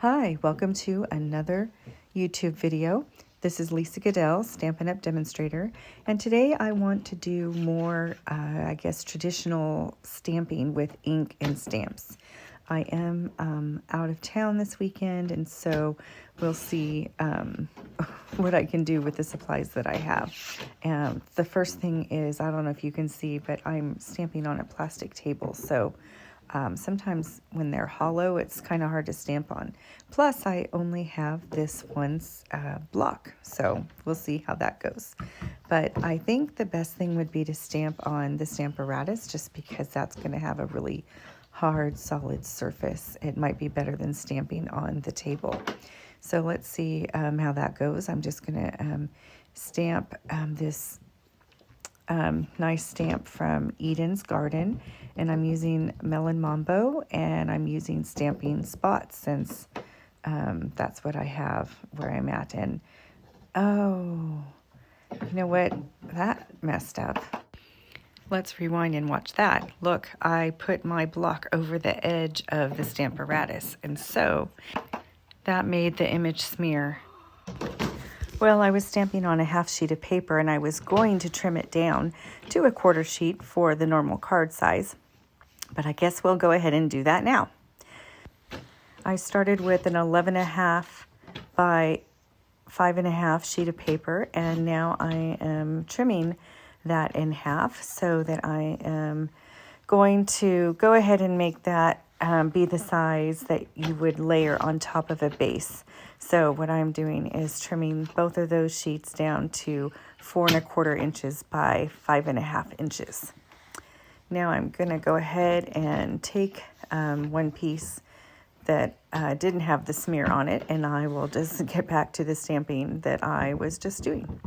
Hi, welcome to another YouTube video. This is Lisa Goodell, Stampin' Up! Demonstrator, and today I want to do more, traditional stamping with ink and stamps. I am out of town this weekend, and so we'll see what I can do with the supplies that I have. And the first thing is, I don't know if you can see, but I'm stamping on a plastic table, so sometimes when they're hollow, it's kind of hard to stamp on. Plus, I only have this one block, so we'll see how that goes. But I think the best thing would be to stamp on the Stamparatus, just because that's going to have a really hard, solid surface. It might be better than stamping on the table. So let's see how that goes. I'm just going to stamp this nice stamp from Eden's Garden, and I'm using Melon Mambo, and I'm using Stamping Spots since that's what I have where I'm at. And oh, you know what? That messed up. Let's rewind and watch that. Look, I put my block over the edge of the Stamparatus, and so that made the image smear. Well, I was stamping on a half sheet of paper, and I was going to trim it down to a 1/4 sheet for the normal card size, but I guess we'll go ahead and do that now. I started with an 11.5 by 5.5 sheet of paper, and now I am trimming that in half so that I am going to go ahead and make that be the size that you would layer on top of a base. So what I'm doing is trimming both of those sheets down to 4.25 inches by 5.5 inches. Now I'm going to go ahead and take one piece that didn't have the smear on it, and I will just get back to the stamping that I was just doing.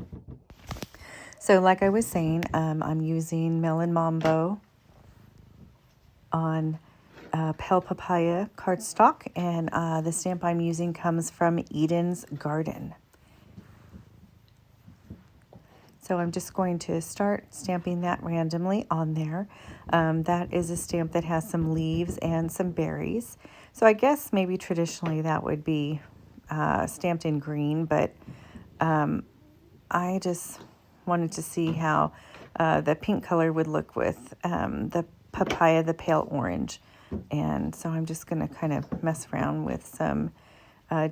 So like I was saying, I'm using Melon Mambo on Pale Papaya cardstock, and the stamp I'm using comes from Eden's Garden. So I'm just going to start stamping that randomly on there. That is a stamp that has some leaves and some berries. So I guess maybe traditionally that would be stamped in green, but I just wanted to see how the pink color would look with the papaya, the pale orange. And so I'm just going to kind of mess around with some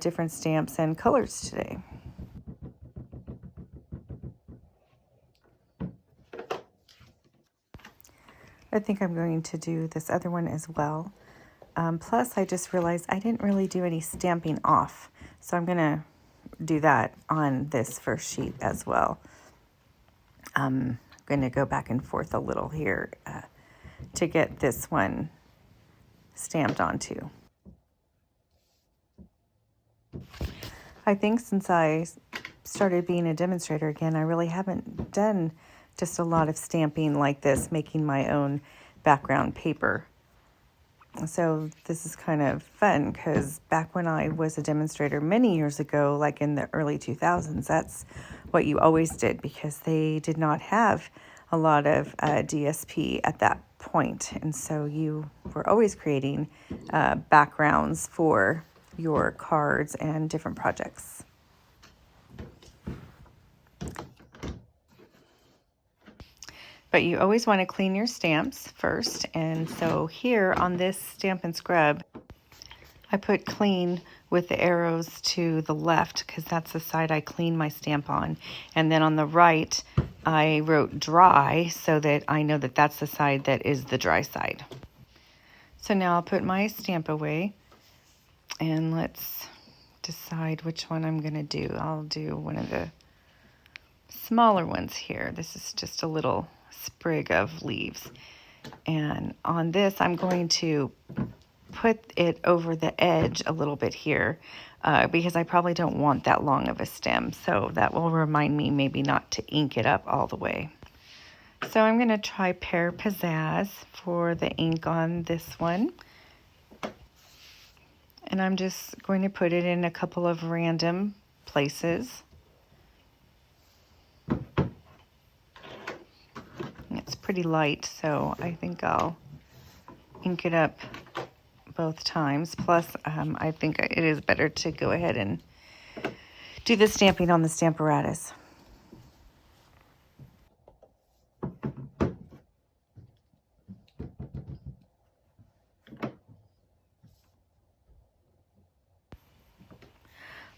different stamps and colors today. I think I'm going to do this other one as well. Plus, I just realized I didn't really do any stamping off. So I'm going to do that on this first sheet as well. I'm going to go back and forth a little here to get this one stamped onto. I think since I started being a demonstrator again, I really haven't done just a lot of stamping like this, making my own background paper. So this is kind of fun because back when I was a demonstrator many years ago, like in the early 2000s, that's what you always did because they did not have a lot of DSP at that point. And so you were always creating backgrounds for your cards and different projects. But you always want to clean your stamps first. And so here on this Stamp and Scrub, I put clean with the arrows to the left because that's the side I clean my stamp on. And then on the right, I wrote dry so that I know that that's the side that is the dry side. So now I'll put my stamp away, and let's decide which one I'm going to do. I'll do one of the smaller ones here. This is just a little sprig of leaves. And on this, I'm going to put it over the edge a little bit here because I probably don't want that long of a stem. So that will remind me maybe not to ink it up all the way. So I'm going to try Pear Pizzazz for the ink on this one. And I'm just going to put it in a couple of random places. It's pretty light, so I think I'll ink it up both times. Plus, I think it is better to go ahead and do the stamping on the Stamparatus.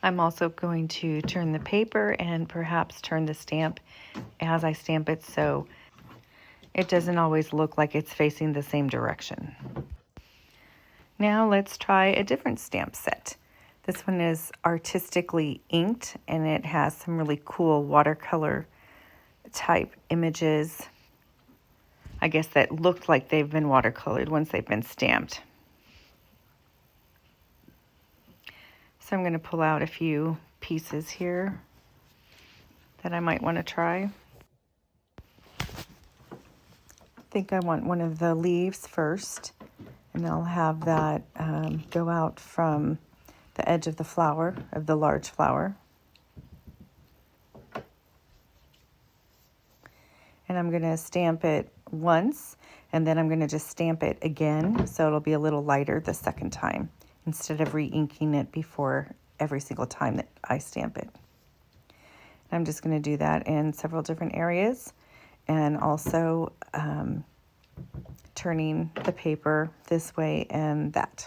I'm also going to turn the paper and perhaps turn the stamp as I stamp it so it doesn't always look like it's facing the same direction. Now let's try a different stamp set. This one is artistically inked and it has some really cool watercolor type images, I guess, that looked like they've been watercolored once they've been stamped. So I'm going to pull out a few pieces here that I might want to try. I think I want one of the leaves first, and I'll have that go out from the edge of the flower, of the large flower. And I'm going to stamp it once, and then I'm going to just stamp it again, so it'll be a little lighter the second time, instead of re-inking it before every single time that I stamp it. I'm just going to do that in several different areas, and also turning the paper this way and that.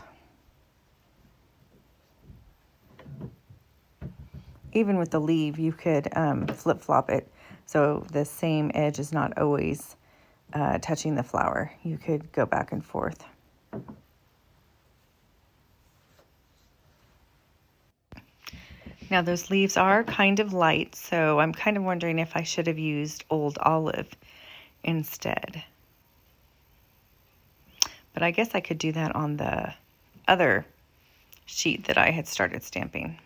Even with the leaf, you could flip-flop it so the same edge is not always touching the flower. You could go back and forth. Now those leaves are kind of light, so I'm kind of wondering if I should have used Old Olive instead. But I guess I could do that on the other sheet that I had started stamping.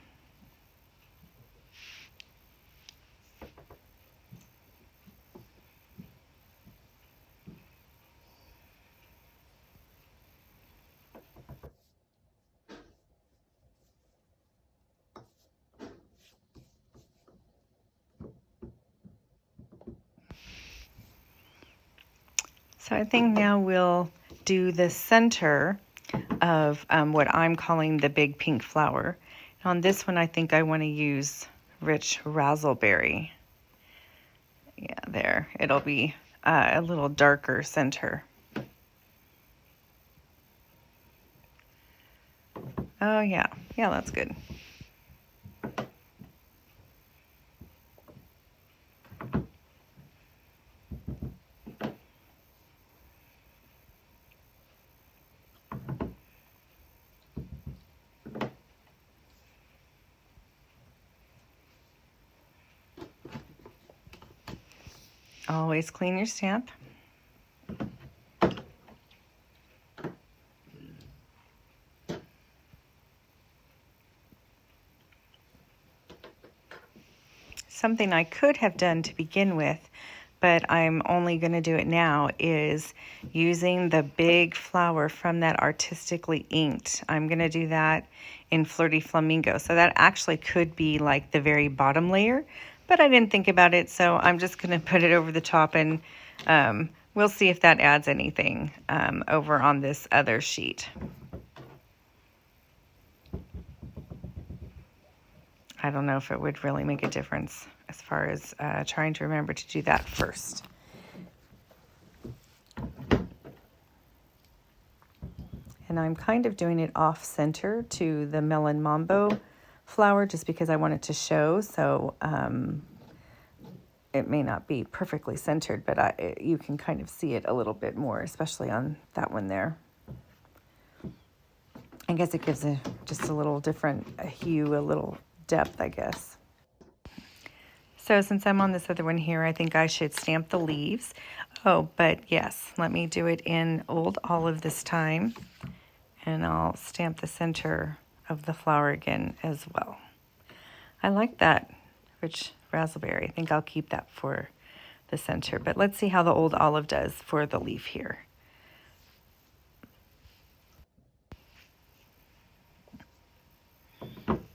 So I think now we'll do the center of what I'm calling the big pink flower. And on this one, I think I want to use Rich Razzleberry. Yeah, there. It'll be a little darker center. Oh, yeah. Yeah, that's good. Always clean your stamp. Something I could have done to begin with, but I'm only going to do it now, is using the big flower from that artistically inked. I'm going to do that in Flirty Flamingo. So that actually could be like the very bottom layer, but I didn't think about it, so I'm just going to put it over the top, and we'll see if that adds anything over on this other sheet. I don't know if it would really make a difference as far as trying to remember to do that first. And I'm kind of doing it off center to the Melon Mambo flower just because I want it to show. So it may not be perfectly centered, but you can kind of see it a little bit more, especially on that one there. I guess it gives just a little different hue, a little depth, I guess. So since I'm on this other one here, I think I should stamp the leaves. Oh, but yes, let me do it in Old Olive this time, and I'll stamp the center of the flower again as well. I like that Rich Razzleberry. I think I'll keep that for the center, but let's see how the Old Olive does for the leaf here.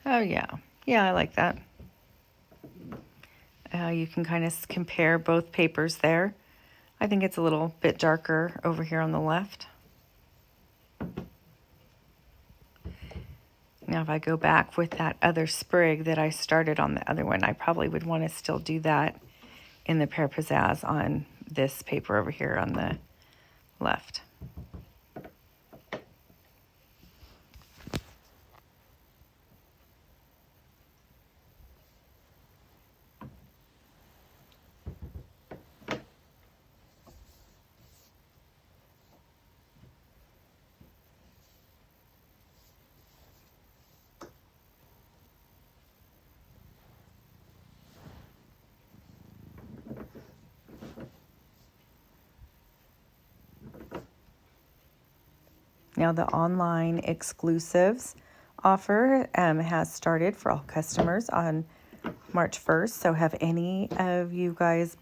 Oh yeah, I like that. You can kind of compare both papers there. I think it's a little bit darker over here on the left. Now, if I go back with that other sprig that I started on the other one, I probably would want to still do that in the Pear Pizzazz on this paper over here on the left. Now the online exclusives offer has started for all customers on March 1st. So have any of you guys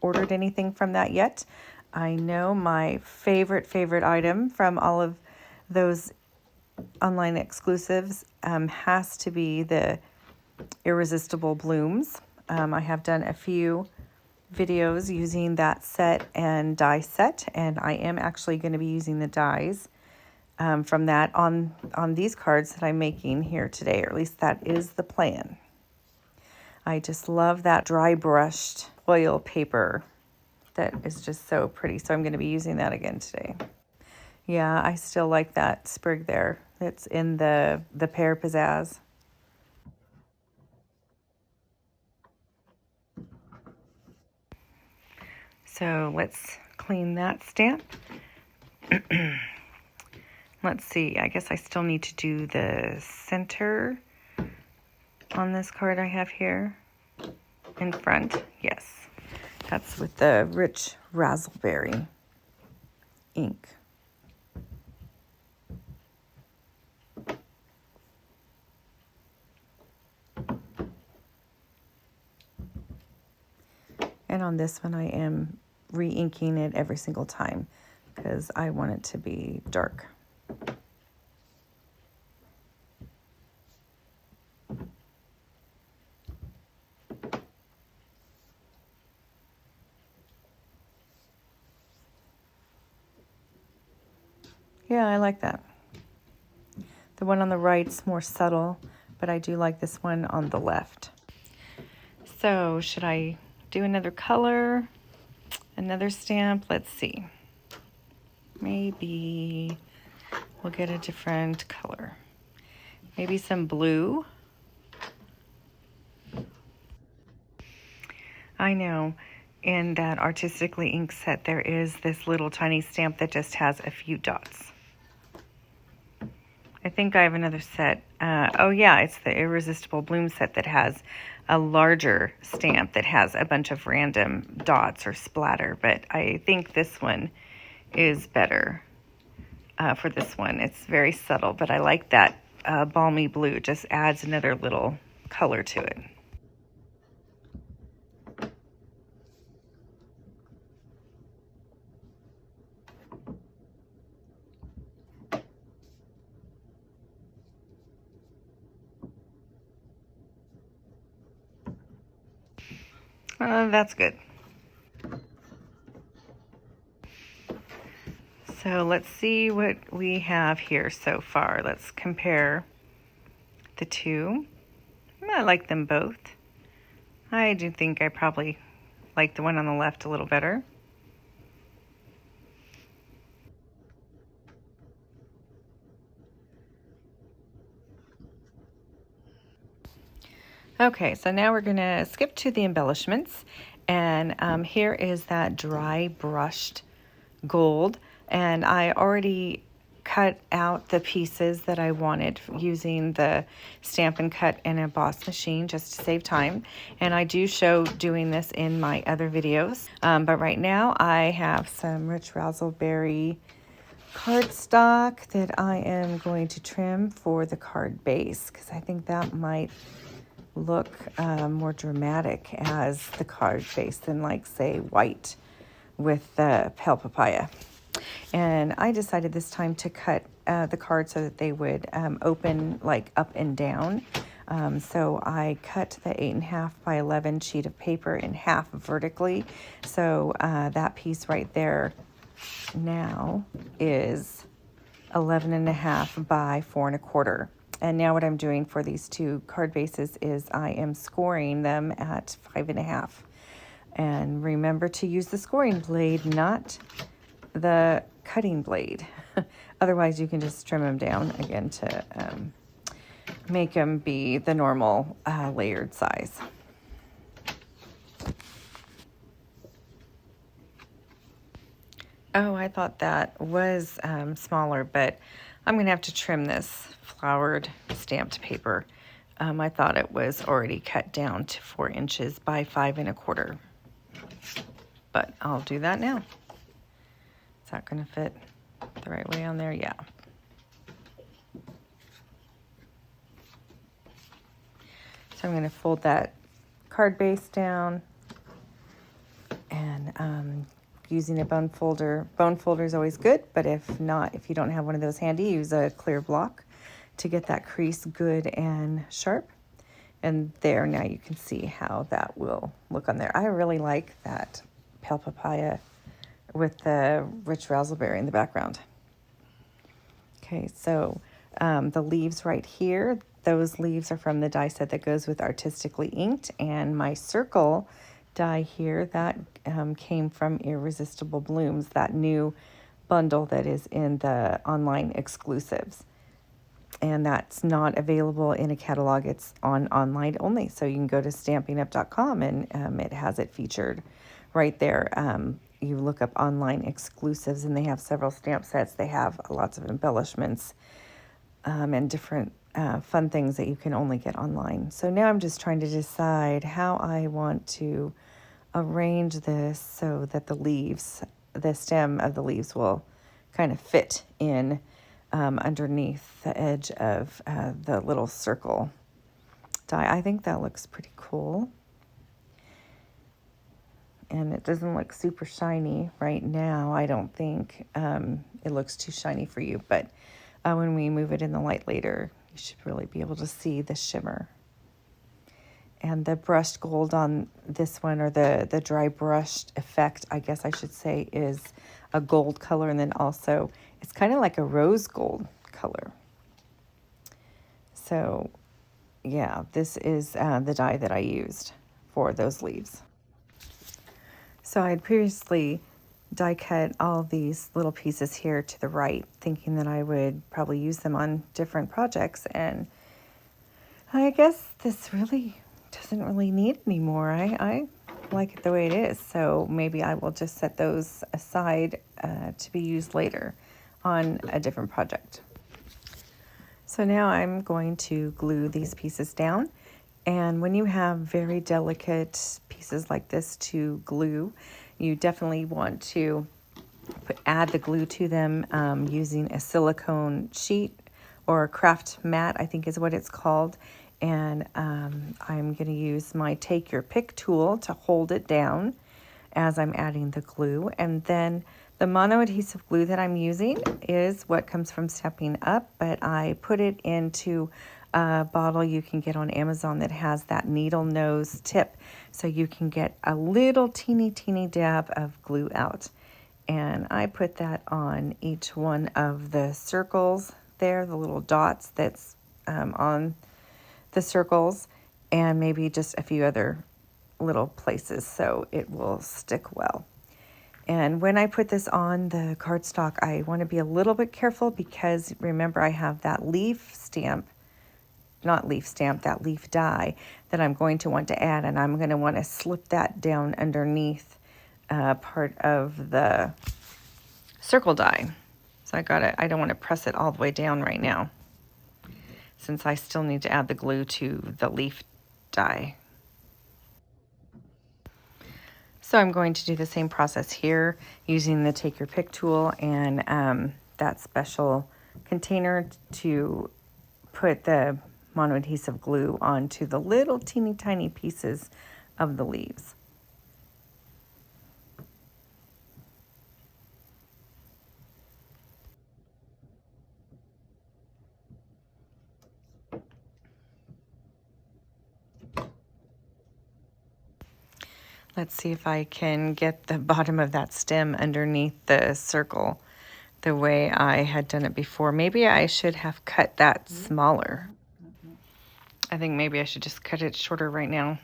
ordered anything from that yet? I know my favorite item from all of those online exclusives has to be the Irresistible Blooms. I have done a few videos using that set and die set, and I am actually going to be using the dies from that on these cards that I'm making here today, or at least that is the plan. I just love that dry brushed oil paper. That is just so pretty. So I'm going to be using that again today. Yeah, I still like that sprig there. It's in the Pear Pizzazz. So let's clean that stamp. Let's see, I guess I still need to do the center on this card I have here in front. Yes, that's with the rich raspberry ink. And on this one, I am re-inking it every single time because I want it to be dark. Yeah, I like that. The one on the right's more subtle, but I do like this one on the left. So should I do another color, another stamp? Let's see. Maybe we'll get a different color. Maybe some blue. I know in that Artistically Ink set there is this little tiny stamp that just has a few dots. I think I have another set. Oh yeah, it's the Irresistible Blooms set that has a larger stamp that has a bunch of random dots or splatter, but I think this one is better for this one. It's very subtle, but I like that balmy blue. It just adds another little color to it. That's good. So let's see what we have here so far. Let's compare the two. I like them both. I do think I probably like the one on the left a little better. Okay, so now we're going to skip to the embellishments, and here is that dry brushed gold, and I already cut out the pieces that I wanted using the Stampin' Cut and Emboss machine just to save time, and I do show doing this in my other videos, but right now I have some rich raspberry cardstock that I am going to trim for the card base because I think that might look more dramatic as the card base than, like, say, white with the pale papaya. And I decided this time to cut the cards so that they would open like up and down. So I cut the 8.5 by 11 sheet of paper in half vertically. So that piece right there now is 11.5 by 4 1/4. And now what I'm doing for these two card bases is I am scoring them at 5.5. And remember to use the scoring blade, not the cutting blade. Otherwise, you can just trim them down again to make them be the normal layered size. Oh, I thought that was smaller, but I'm going to have to trim this flowered stamped paper. I thought it was already cut down to 4 inches by 5.25. But I'll do that now. Is that going to fit the right way on there? Yeah. So I'm going to fold that card base down and using a bone folder. Bone folder is always good, but if not, if you don't have one of those handy, use a clear block to get that crease good and sharp. And there, now you can see how that will look on there. I really like that pale papaya with the rich raspberry in the background. Okay, so the leaves right here, those leaves are from the die set that goes with Artistically Inked, and my circle die here, that came from Irresistible Blooms, that new bundle that is in the online exclusives. And that's not available in a catalog. It's on online only. So you can go to stampingup.com and it has it featured right there. You look up online exclusives and they have several stamp sets. They have lots of embellishments and different fun things that you can only get online. So now I'm just trying to decide how I want to arrange this so that the leaves, the stem of the leaves will kind of fit in underneath the edge of the little circle die. I think that looks pretty cool. And it doesn't look super shiny right now. I don't think it looks too shiny for you, but when we move it in the light later, you should really be able to see the shimmer. And the brushed gold on this one, or the dry brushed effect, I guess I should say, is a gold color. And then also, it's kind of like a rose gold color. So, yeah, this is the die that I used for those leaves. So I had previously die cut all these little pieces here to the right, thinking that I would probably use them on different projects. And I guess this really doesn't really need any more. I like it the way it is. So maybe I will just set those aside to be used later on a different project. So now I'm going to glue these pieces down. And when you have very delicate pieces like this to glue, you definitely want to add the glue to them using a silicone sheet or a craft mat, I think is what it's called. And I'm going to use my Take Your Pick tool to hold it down as I'm adding the glue. And then the mono adhesive glue that I'm using is what comes from Stampin' Up, but I put it into a bottle you can get on Amazon that has that needle nose tip, so you can get a little teeny dab of glue out. And I put that on each one of the circles there, the little dots that's on the circles, and maybe just a few other little places so it will stick well. And when I put this on the cardstock, I want to be a little bit careful because remember I have that leaf stamp, not leaf stamp, that leaf die that I'm going to want to add, and I'm going to want to slip that down underneath part of the circle die. So I don't want to press it all the way down right now, since I still need to add the glue to the leaf die. So I'm going to do the same process here using the Take Your Pick tool and that special container to put the mono adhesive glue onto the little teeny tiny pieces of the leaves. Let's see if I can get the bottom of that stem underneath the circle the way I had done it before. Maybe I should have cut that smaller. I think maybe I should just cut it shorter right now.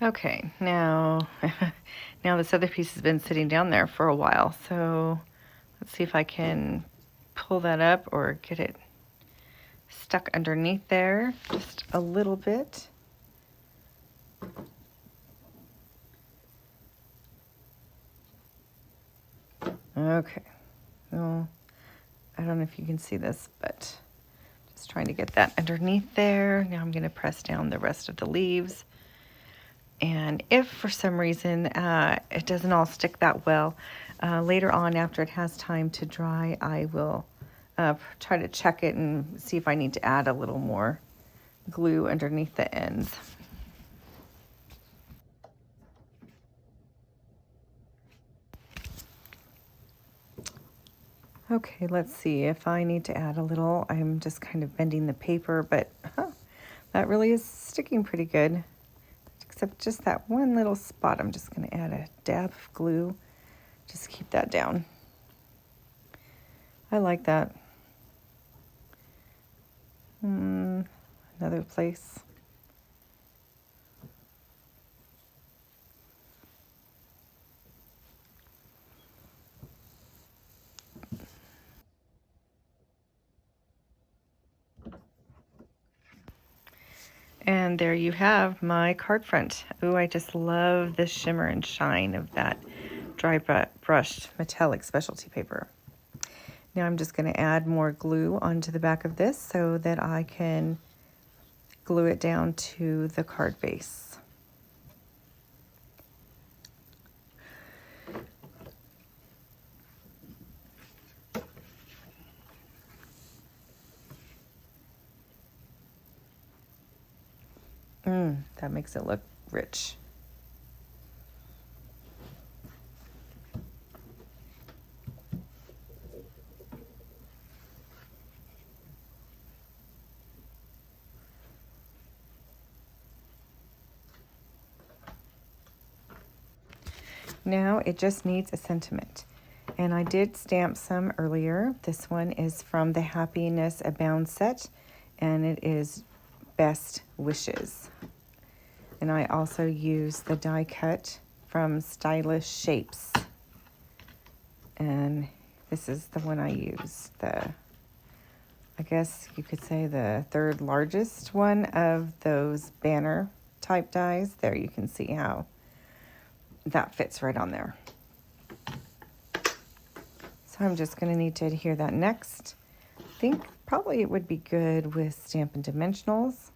Okay, now, now this other piece has been sitting down there for a while, so let's see if I can pull that up or get it stuck underneath there just a little bit. Okay, well, I don't know if you can see this, but just trying to get that underneath there. Now I'm going to press down the rest of the leaves. And if for some reason it doesn't all stick that well, later on after it has time to dry, I will try to check it and see if I need to add a little more glue underneath the ends. Okay, let's see if I need to add a little. I'm just kind of bending the paper, but that really is sticking pretty good. Except just that one little spot. I'm just going to add a dab of glue. Just keep that down. I like that. Another place. And there you have my card front. Ooh, I just love the shimmer and shine of that dry brushed metallic specialty paper. Now I'm just going to add more glue onto the back of this so that I can glue it down to the card base. That makes it look rich. Now it just needs a sentiment. And I did stamp some earlier. This one is from the Happiness Abounds set, and it is Best Wishes. And I also use the die cut from Stylish Shapes. And this is the one I use. I guess you could say the third largest one of those banner type dies. There you can see how that fits right on there. So I'm just going to need to adhere that next. I think probably it would be good with Stampin' Dimensionals.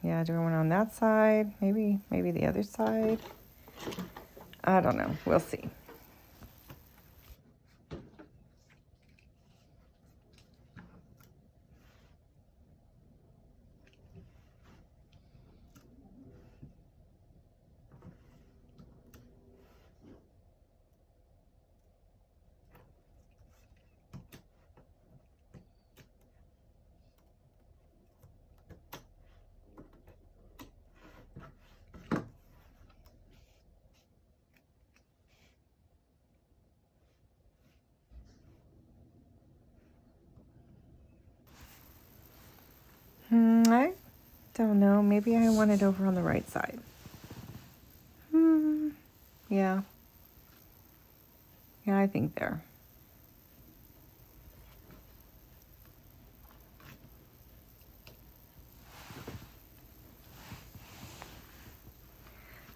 Yeah, do one on that side, maybe the other side. I don't know, we'll see. I don't know. Maybe I want it over on the right side. Yeah. Yeah, I think there.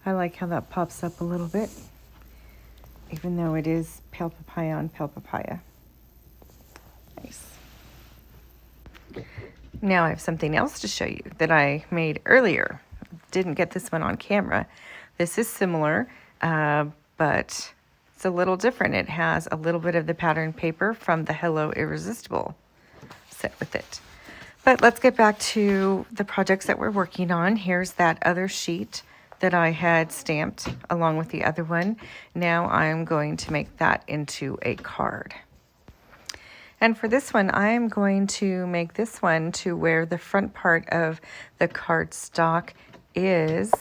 I like how that pops up a little bit, even though it is pale papaya on pale papaya. Nice. Now I have something else to show you that I made earlier. Didn't get this one on camera. This is similar, but it's a little different. It has a little bit of the pattern paper from the Hello Irresistible set with it. But let's get back to the projects that we're working on. Here's that other sheet that I had stamped along with the other one. Now I'm going to make that into a card. And for this one, I'm going to make this one to where the front part of the cardstock is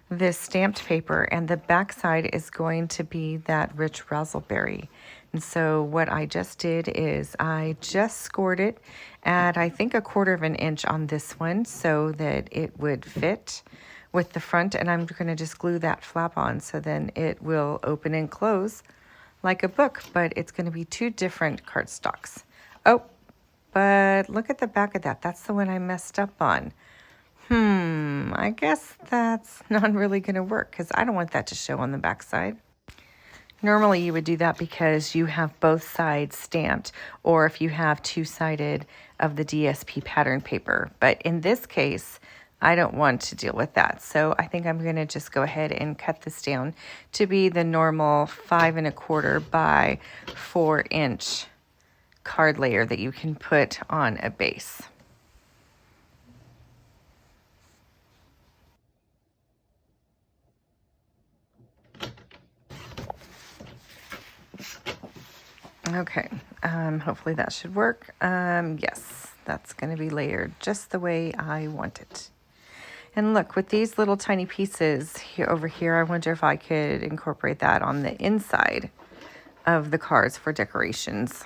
this stamped paper, and the back side is going to be that rich razzleberry. And so what I just did is I just scored it at, I think, 1/4 inch on this one so that it would fit with the front. And I'm going to just glue that flap on so then it will open and close like a book, but it's going to be 2 different cardstocks. Oh, but look at the back of that. That's the one I messed up on. I guess that's not really going to work because I don't want that to show on the back side. Normally you would do that because you have both sides stamped, or if you have 2-sided of the DSP pattern paper. But in this case, I don't want to deal with that. So I think I'm going to just go ahead and cut this down to be the normal 5 1/4 by 4 inch card layer that you can put on a base. Okay, hopefully that should work. Yes, that's going to be layered just the way I want it. And look, with these little tiny pieces here over here, I wonder if I could incorporate that on the inside of the cards for decorations.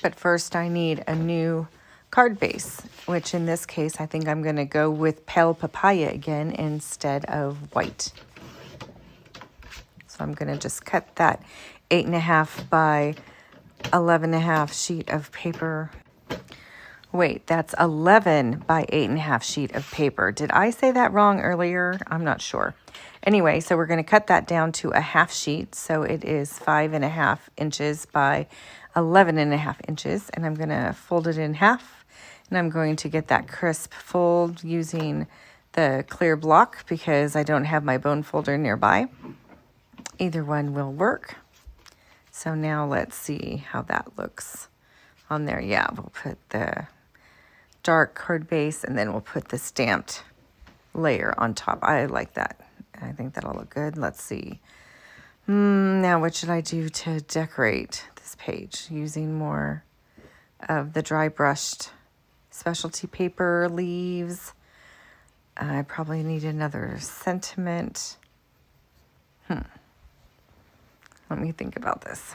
But first I need a new card base, which in this case, I think I'm going to go with pale papaya again instead of white. So I'm going to just cut that 8 1/2 by 11 1/2 sheet of paper. Wait, that's 11 by 8 1/2 sheet of paper. Did I say that wrong earlier? I'm not sure. Anyway, so we're going to cut that down to a 1/2 sheet. So it is 5 1/2 inches by 11 1/2 inches. And I'm going to fold it in half. And I'm going to get that crisp fold using the clear block because I don't have my bone folder nearby. Either one will work. So now let's see how that looks on there. Yeah, we'll put the dark card base and then we'll put the stamped layer on top. I like that. I think that'll look good. Let's see. Now what should I do to decorate this page? Using more of the dry brushed specialty paper leaves. I probably need another sentiment. Let me think about this.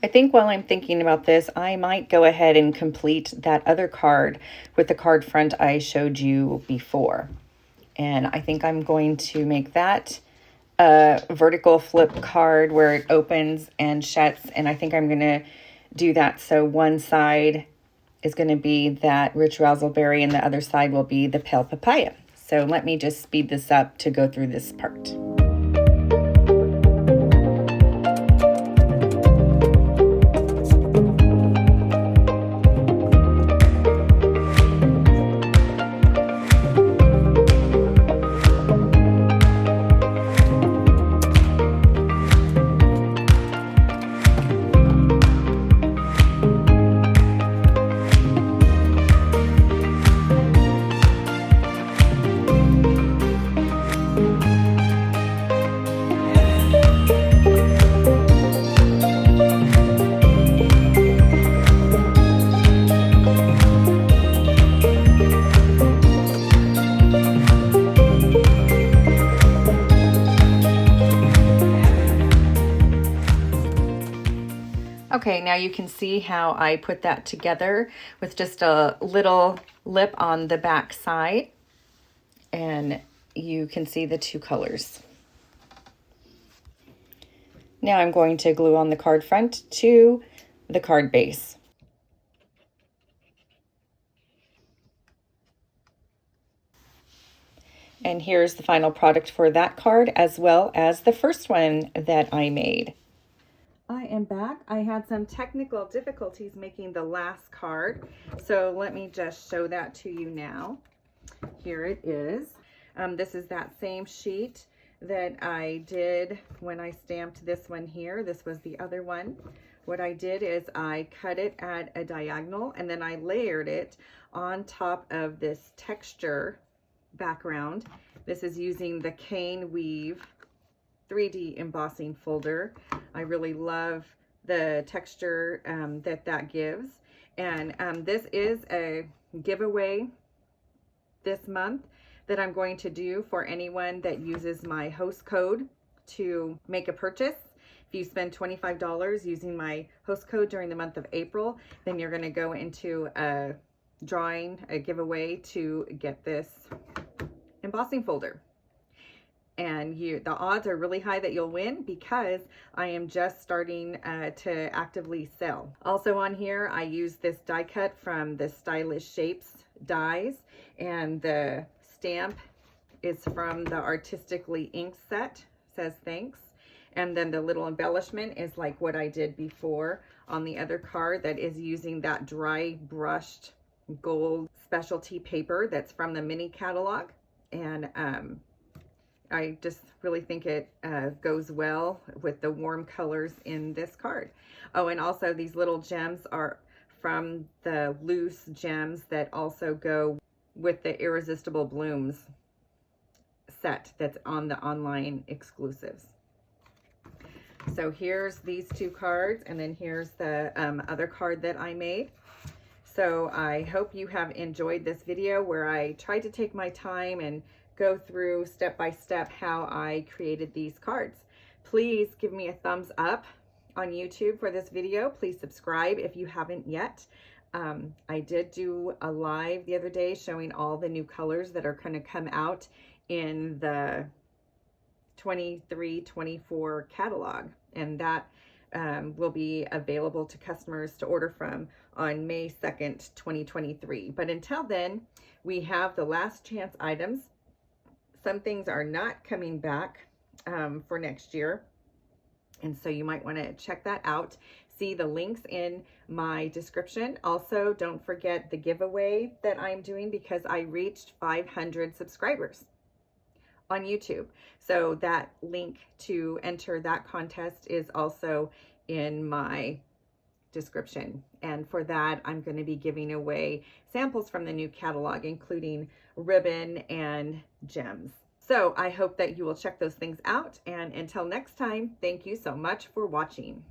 I think while I'm thinking about this, I might go ahead and complete that other card with the card front I showed you before. And I think I'm going to make that a vertical flip card where it opens and shuts. And I think I'm going to do that so one side is going to be that rich razzleberry and the other side will be the pale papaya. So let me just speed this up to go through this part. Okay, now you can see how I put that together with just a little lip on the back side, and you can see the 2 colors. Now I'm going to glue on the card front to the card base. And here's the final product for that card, as well as the first one that I made. I am back. I had some technical difficulties making the last card, so let me just show that to you now. Here it is. This is that same sheet that I did when I stamped this one here. This was the other one. What I did is I cut it at a diagonal and then I layered it on top of this texture background. This is using the Cane Weave 3D embossing folder. I really love the texture that gives. And this is a giveaway this month that I'm going to do for anyone that uses my host code to make a purchase. If you spend $25 using my host code during the month of April, then you're going to go into a drawing, a giveaway to get this embossing folder. And the odds are really high that you'll win because I am just starting to actively sell. Also on here, I use this die cut from the Stylish Shapes dies, and the stamp is from the Artistically Inked set, says thanks. And then the little embellishment is like what I did before on the other card, that is using that dry brushed gold specialty paper that's from the mini catalog. And I just really think it goes well with the warm colors in this card. Oh, and also these little gems are from the loose gems that also go with the Irresistible Blooms set that's on the online exclusives. So here's these two cards, and then here's the other card that I made. So I hope you have enjoyed this video where I tried to take my time and go through step by step how I created these cards. Please give me a thumbs up on YouTube for this video. Please subscribe if you haven't yet. I did do a live the other day showing all the new colors that are going to come out in the 23-24 catalog, and that will be available to customers to order from on May 2nd, 2023. But until then, we have the last chance items. Some things are not coming back for next year, and so you might want to check that out. See the links in my description. Also, don't forget the giveaway that I'm doing because I reached 500 subscribers on YouTube. So that link to enter that contest is also in my description. And for that, I'm going to be giving away samples from the new catalog, including ribbon and gems. So I hope that you will check those things out. And until next time, thank you so much for watching.